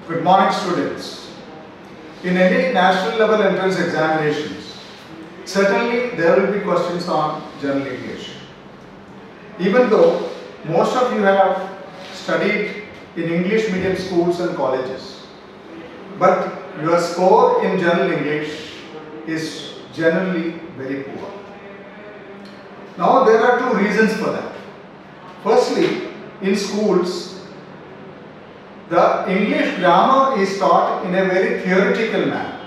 Good morning, students. In any national level entrance examinations, certainly there will be questions on General English. Even though most of you have studied in English medium schools and colleges, but your score in General English is generally very poor. Now there are two reasons for that. Firstly, in schools, the English grammar is taught in a very theoretical manner,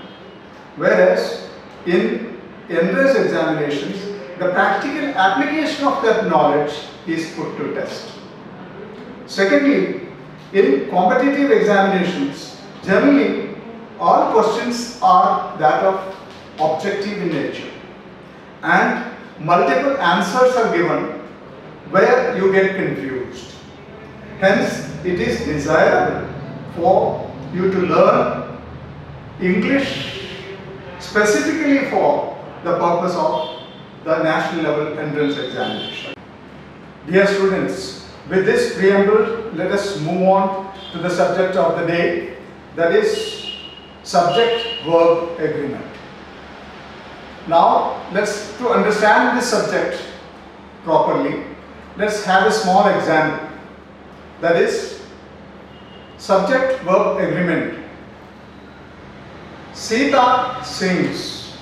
whereas in entrance examinations, the practical application of that knowledge is put to test. Secondly, in competitive examinations, generally all questions are that of objective in nature and multiple answers are given where you get confused. Hence, it is desirable for you to learn English specifically for the purpose of the national level entrance examination. Dear students, with this preamble, let us move on to the subject of the day, that is subject-verb agreement. Now, to understand this subject properly, let's have a small example. That is subject-verb agreement. Sita sings.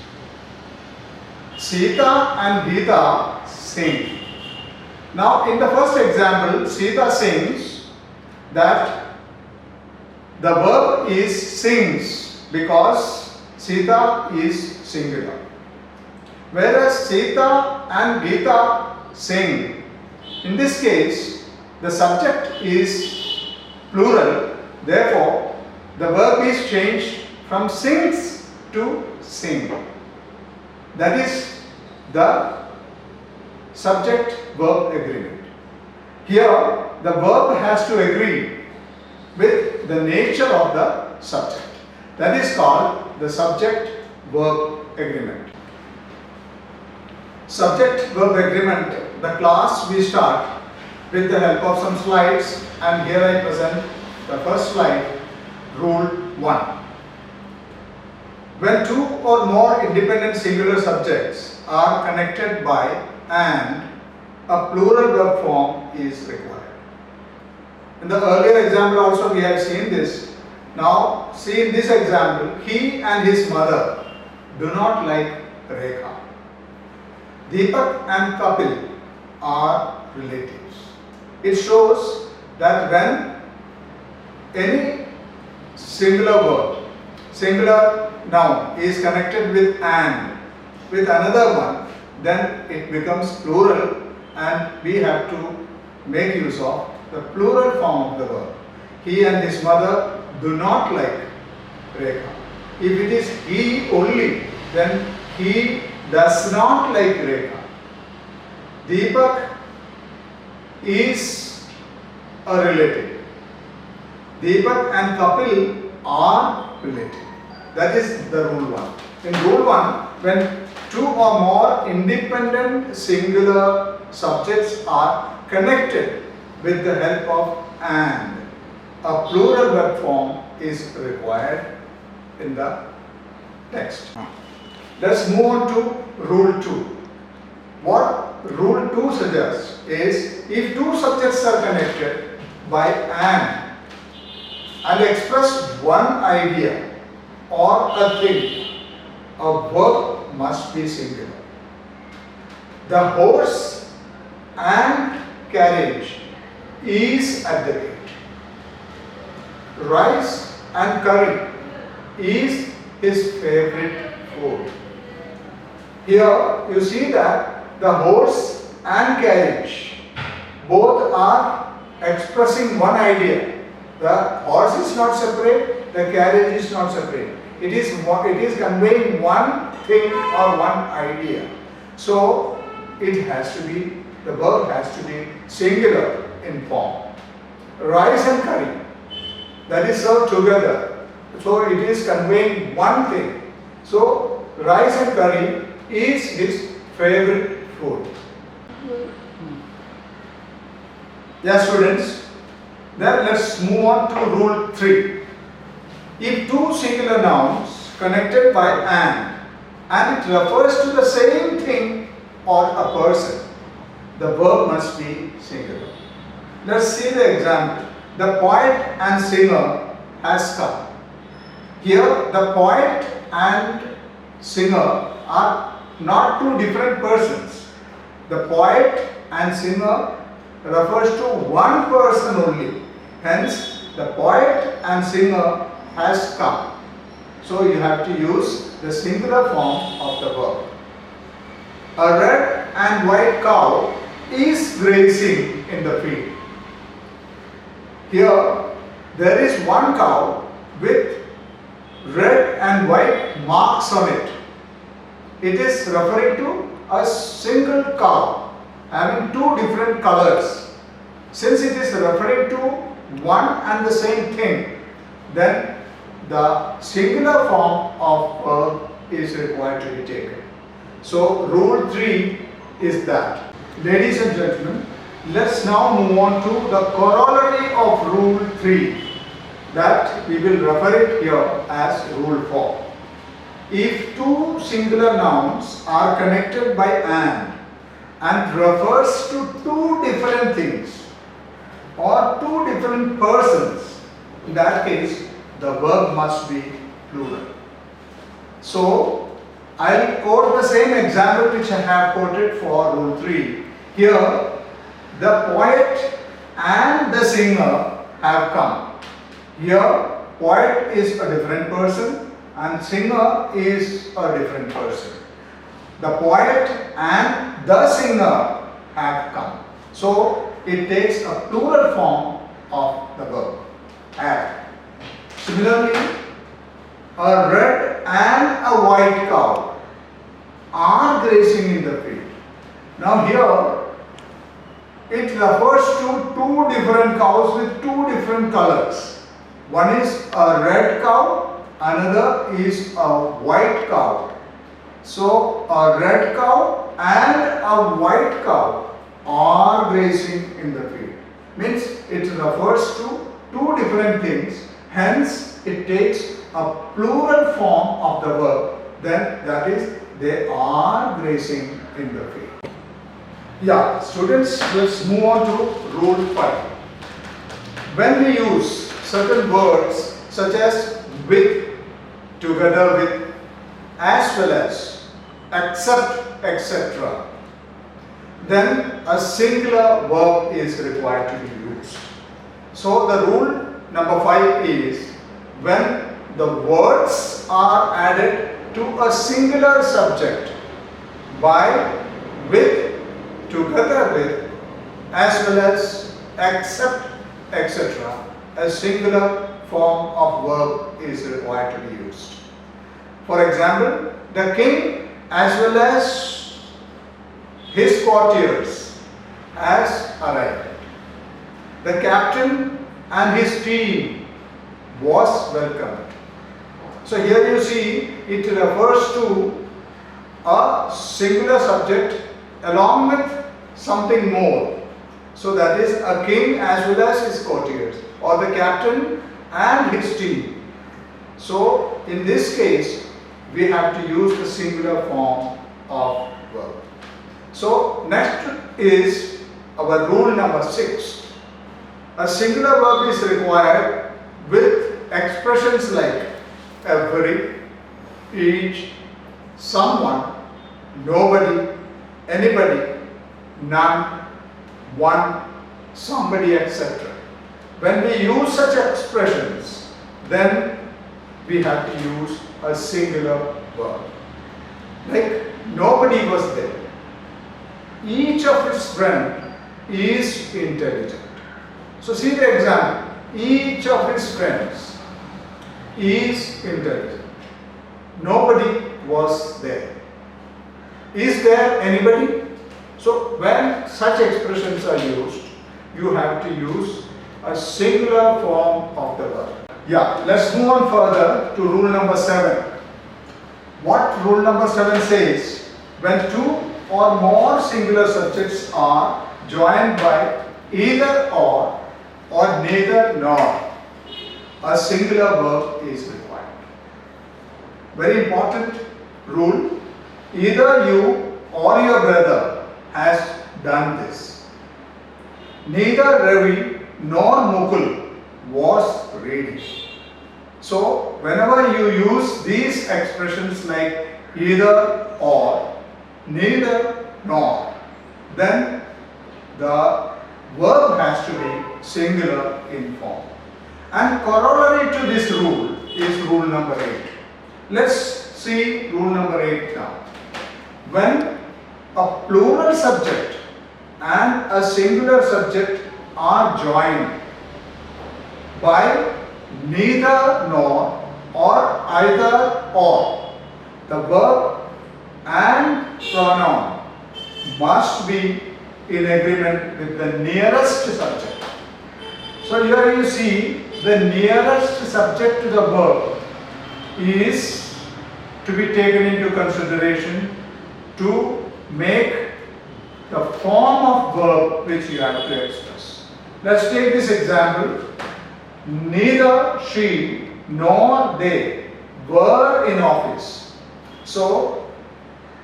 Sita and Geeta sing. Now, in the first example, Sita sings, that the verb is sings because Sita is singular. Whereas Sita and Geeta sing, in this case, the subject is plural, therefore the verb is changed from sings to sing. That is the subject-verb agreement. Here the verb has to agree with the nature of the subject. That is called the subject-verb agreement. Subject-verb agreement, the class we start with the help of some slides, and here I present the first slide, Rule 1. When two or more independent singular subjects are connected by and, a plural verb form is required. In the earlier example also we have seen this. Now see in this example, he and his mother do not like Rekha. Deepak and Kapil are relatives. It shows that when any singular verb, singular noun is connected with and, with another one, then it becomes plural and we have to make use of the plural form of the verb. He and his mother do not like Rekha. If it is he only, then he does not like Rekha. Deepak is a relative. Deepak and Kapil are related. That is the rule 1. In rule 1, when two or more independent singular subjects are connected with the help of and, a plural verb form is required in the text. Let's move on to rule 2. What rule 2 suggests is, if two subjects are connected by and express one idea or a thing, a verb must be singular. The horse and carriage is at the gate. Rice and curry is his favorite food. Here you see that the horse and carriage both are expressing one idea. The horse is not separate, the carriage is not separate. It is conveying one thing or one idea. So it has to be, the verb has to be singular in form. Rice and curry, that is served together. So it is conveying one thing. So rice and curry is his favorite food. Yeah, students, then let's move on to rule 3. If two singular nouns connected by and it refers to the same thing or a person, the verb must be singular. Let's see the example. The poet and singer has come. Here the poet and singer are not two different persons. The poet and singer refers to one person only. Hence, the poet and singer has come. So you have to use the singular form of the verb. A red and white cow is grazing in the field. Here, there is one cow with red and white marks on it. It is referring to a single cow having two different colors. Since it is referring to one and the same thing, then the singular form of verb is required to be taken. So rule 3 is that. Ladies and gentlemen, let's now move on to the corollary of rule 3, that we will refer it here as rule 4. If two singular nouns are connected by and refers to two different things or two different persons, in that case the verb must be plural. So I'll quote the same example which I have quoted for rule 3. Here the poet and the singer have come. Here poet is a different person and singer is a different person. The poet and the singer have come. So it takes a plural form of the verb, have. Similarly, a red and a white cow are grazing in the field. Now here it refers to two different cows with two different colors. One is a red cow, another is a white cow. So a red cow and a white cow are grazing in the field. Means it refers to two different things. Hence it takes a plural form of the verb. Then that is, they are grazing in the field. Yeah, students, let's move on to rule 5. When we use certain words such as with, together with, as well as, except, etc., then a singular verb is required to be used. So the rule number 5 is when the words are added to a singular subject by, with, together with, as well as, except, etc., a singular form of verb is required to be used. For example, the king as well as his courtiers has arrived. The captain and his team was welcomed. So here you see it refers to a singular subject along with something more. So that is a king as well as his courtiers, or the captain and his team. So in this case we have to use the singular form of verb. So next is our rule number 6. A singular verb is required with expressions like every, each, someone, nobody, anybody, none, one, somebody, etc. When we use such expressions, then we have to use a singular verb. Like nobody was there. Each of his friends is intelligent. So see the example. Each of his friends is intelligent. Nobody was there. Is there anybody? So when such expressions are used, you have to use a singular form of the verb. Yeah, let's move on further to rule number 7. What rule number 7 says? When two or more singular subjects are joined by either or neither nor, a singular verb is required. Very important rule. Either you or your brother has done this. Neither Ravi nor Mukul was reading. So whenever you use these expressions like either or, neither nor, then the verb has to be singular in form. And corollary to this rule is rule number 8. Let's see rule number 8 now. When a plural subject and a singular subject are joined by neither nor or either or, the verb and pronoun must be in agreement with the nearest subject. So here you see the nearest subject to the verb is to be taken into consideration to make the form of verb which you have to express. Let's take this example. Neither she nor they were in office. So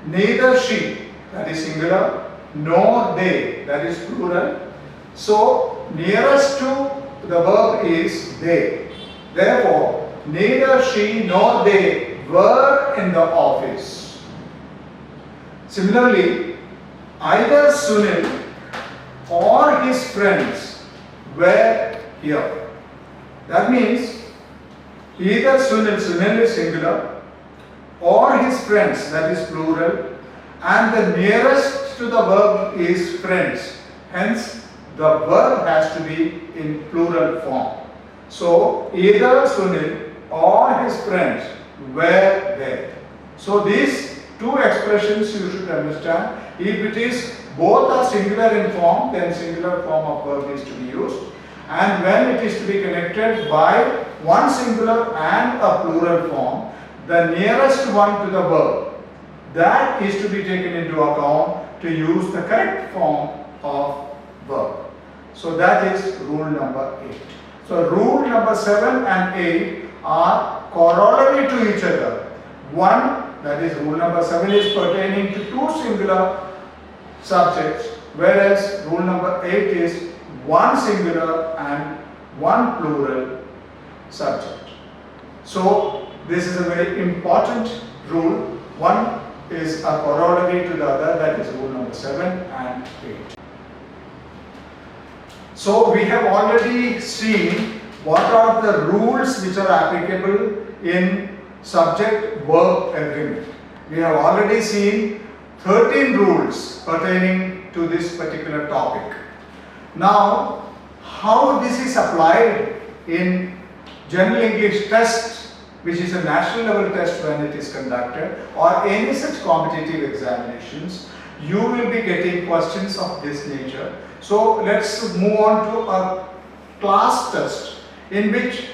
neither she, that is singular, nor they, that is plural. So nearest to the verb is they. Therefore, neither she nor they were in the office. Similarly, either Sunil or his friends were here. That means either Sunil is singular, or his friends, that is plural, and the nearest to the verb is friends. Hence, the verb has to be in plural form. So, either Sunil or his friends were there. So, these two expressions you should understand. If it is both are singular in form, then singular form of verb is to be used. And when it is to be connected by one singular and a plural form, the nearest one to the verb, that is to be taken into account to use the correct form of verb. So that is rule number 8. So rule number 7 and 8 are corollary to each other. One, that is rule number 7, is pertaining to two singular subjects, whereas rule number 8 is one singular and one plural subject. So this is a very important rule. One is a corollary to the other, that is rule number 7 and 8. So we have already seen what are the rules which are applicable in subject-verb agreement. We have already seen 13 rules pertaining to this particular topic. Now, how this is applied in General English test, which is a national level test when it is conducted, or any such competitive examinations, you will be getting questions of this nature. So let's move on to a class test in which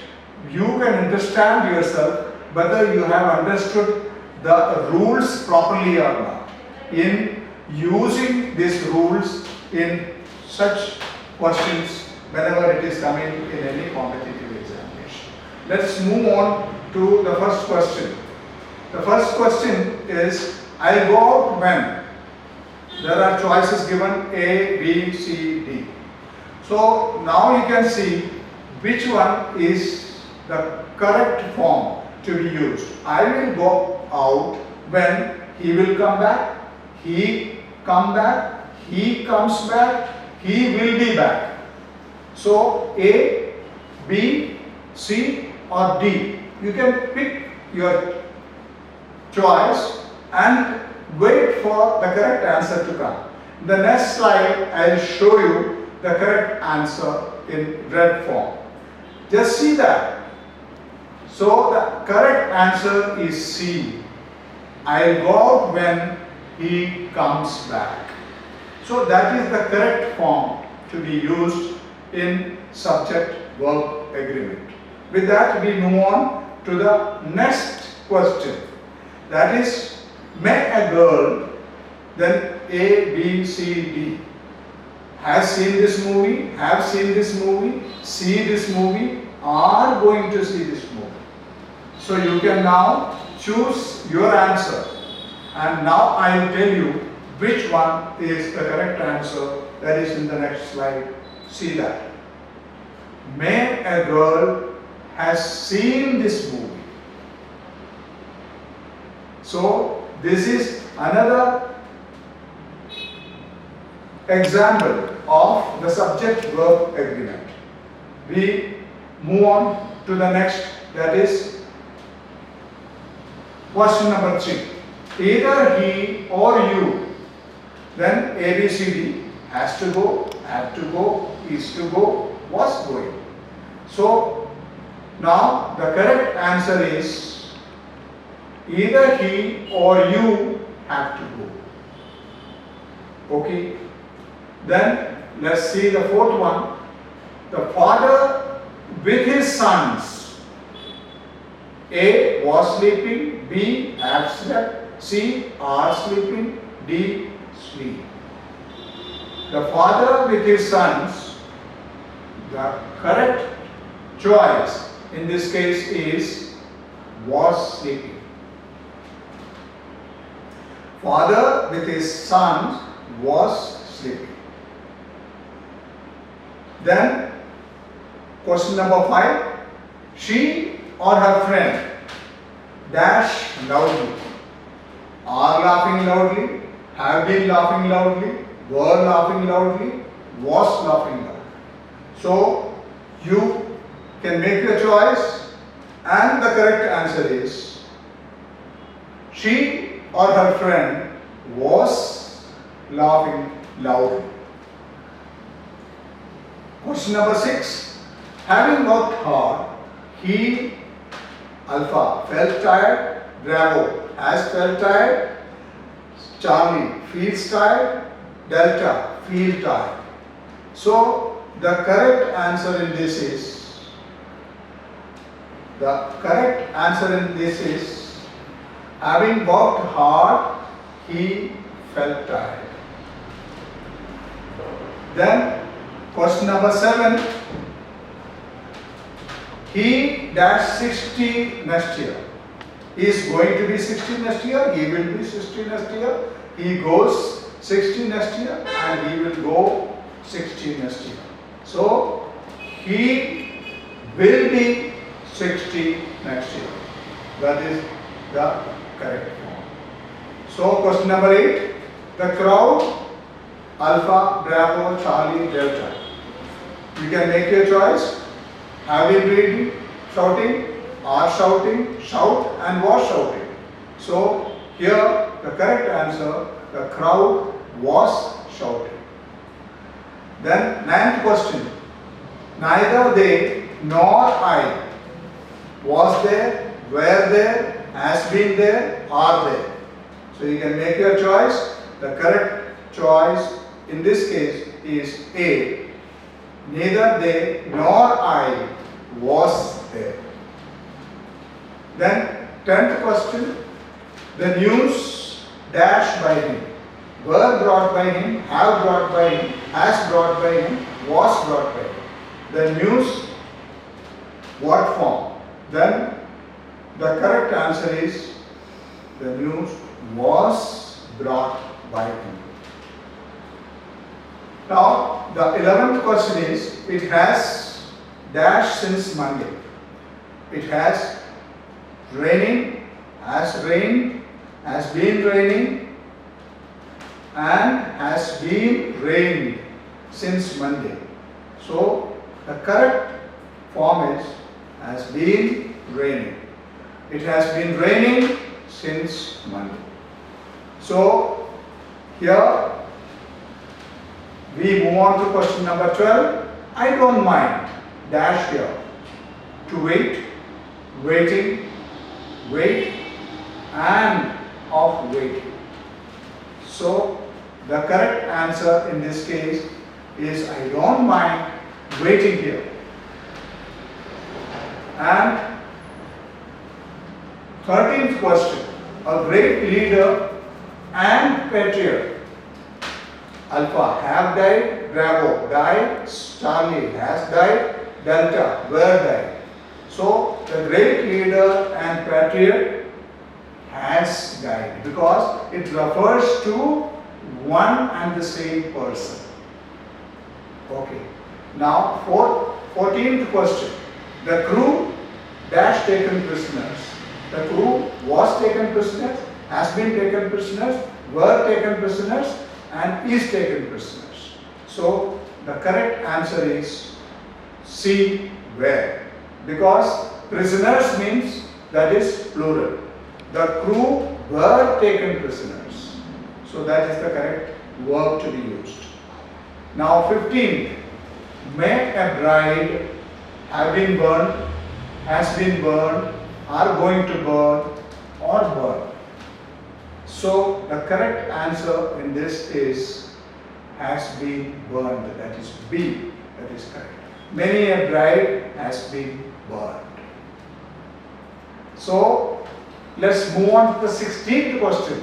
you can understand yourself whether you have understood the rules properly or not in using these rules in such questions whenever it is coming in any competitive examination. Let's move on to the first question. The first question is, I go out when? There are choices given A, B, C, D. So now you can see which one is the correct form to be used. I will go out when he will come back, he come back, he comes back, he will be back. So A, B, C or D. You can pick your choice and wait for the correct answer to come. In the next slide, I will show you the correct answer in red form. Just see that. So the correct answer is C. I'll go out when he comes back. So that is the correct form to be used in subject-verb agreement. With that, we move on to the next question. That is, met a girl, then A, B, C, D. Has seen this movie, have seen this movie, see this movie, are going to see this movie. So you can now choose your answer, and now I will tell you which one is the correct answer. That is in the next slide. See that. May a girl has seen this movie. So this is another example of the subject-verb agreement. We move on to the next, that is question number 3. Either he or you, then A, B, C, D, has to go, had to go, is to go, was going. So now the correct answer is either he or you have to go. Okay. Then let's see the fourth one. The father with his sons. A was sleeping, B have slept, C are sleeping, D sleep. The father with his sons, the correct choice in this case is was sleeping. Father with his sons was sleeping. Then question number 5. She or her friend dash loudly. Are laughing loudly, have been laughing loudly, were laughing loudly, was laughing loudly. So you can make your choice, and the correct answer is she or her friend was laughing loudly. Question number 6. Having worked hard, he, Alpha, felt tired, Bravo has felt tired, Charlie feels tired, Delta feel tired. So the correct answer in this is, having worked hard, he felt tired. Then question number 7. He dash 60 next year. He is going to be 60 next year. He will be 60 next year. He goes 60 next year, and he will go 60 next year. So he will be 60 next year. That is the correct form. So question number 8. The crowd, Alpha, Bravo, Charlie, Delta. You can make your choice. Have been reading, shouting, are shouting, shout, and was shouting. So here the correct answer, the crowd was shouting. Then 9th question. Neither they nor I was there, were there, has been there, are there. So you can make your choice. The correct choice in this case is A. Neither they nor I was there. Then 10th question. The news dash by him. Were brought by him, have brought by him, has brought by him, was brought by him. The news, what form? Then the correct answer is the news was brought by him. Now the 11th question is, it has dash since Monday. It has raining, has rained, has been raining, and has been rained since Monday. So the correct form is has been raining. It has been raining since Monday. So here we move on to question number 12. I don't mind dash here. To wait, waiting, wait, and of waiting. So the correct answer in this case is I don't mind waiting here. And 13th question. A great leader and patriot. Alpha have died, Bravo died, Charlie has died, Delta were died. So the great leader and patriot has died because it refers to one and the same person. Okay. Now 14th question. The crew dash taken prisoners. The crew was taken prisoners, has been taken prisoners, were taken prisoners and is taken prisoners. So the correct answer is C, were, because prisoners means that is plural. The crew were taken prisoners. So that is the correct verb to be used. Now 15th, may a bride have been burned, has been burned, are going to burn or burn. So the correct answer in this is has been burned, that is B, that is correct. Many a bride has been burned. So let's move on to the 16th question.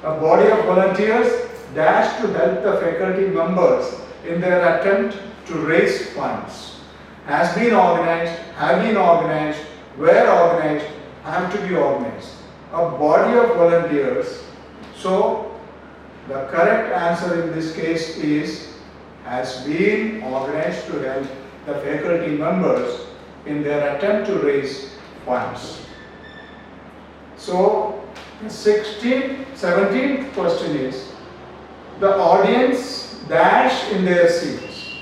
A body of volunteers dash to help the faculty members in their attempt to raise funds. Has been organized, have been organized, were organized, have to be organized. A body of volunteers. So the correct answer in this case is has been organized to help the faculty members in their attempt to raise funds. So the 17th question is the audience dash in their seats,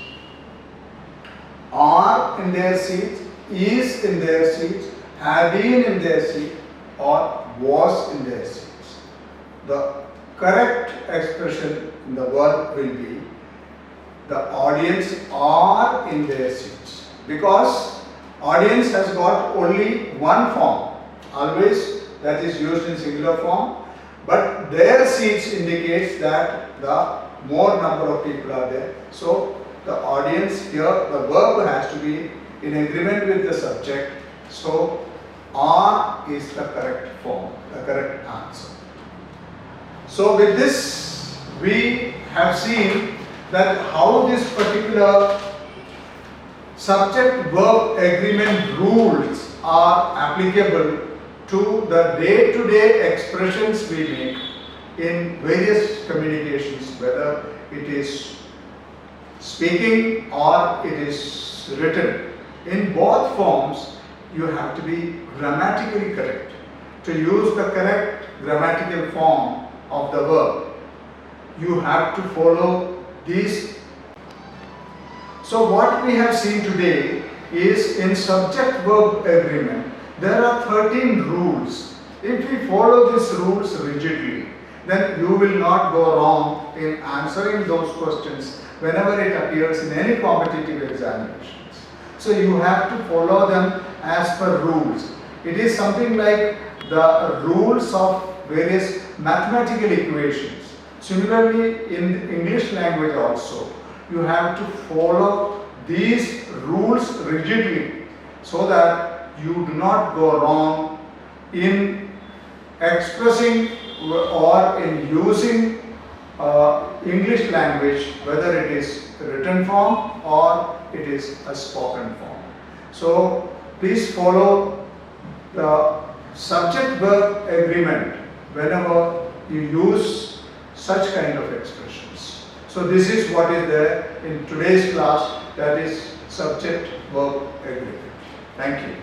are in their seats, is in their seats, have been in their seat or was in their seats. The correct expression in the verb will be the audience are in their seats, because audience has got only one form, always that is used in singular form, but their seats indicates that the more number of people are there. So the audience here, the verb has to be in agreement with the subject. So are is the correct form, the correct answer. So with this we have seen that how this particular subject verb agreement rules are applicable to the day-to-day expressions we make in various communications, whether it is speaking or it is written. In both forms you have to be grammatically correct. To use the correct grammatical form of the verb, you have to follow these. So what we have seen today is in subject-verb agreement, there are 13 rules. If we follow these rules rigidly, then you will not go wrong in answering those questions whenever it appears in any competitive examinations. So you have to follow them as per rules. It is something like the rules of various mathematical equations. Similarly, in English language also, you have to follow these rules rigidly so that you do not go wrong in expressing or in using English language, whether it is written form or it is a spoken form. So please follow the subject-verb agreement whenever you use such kind of expressions. So this is what is there in today's class, that is subject-verb agreement. Thank you.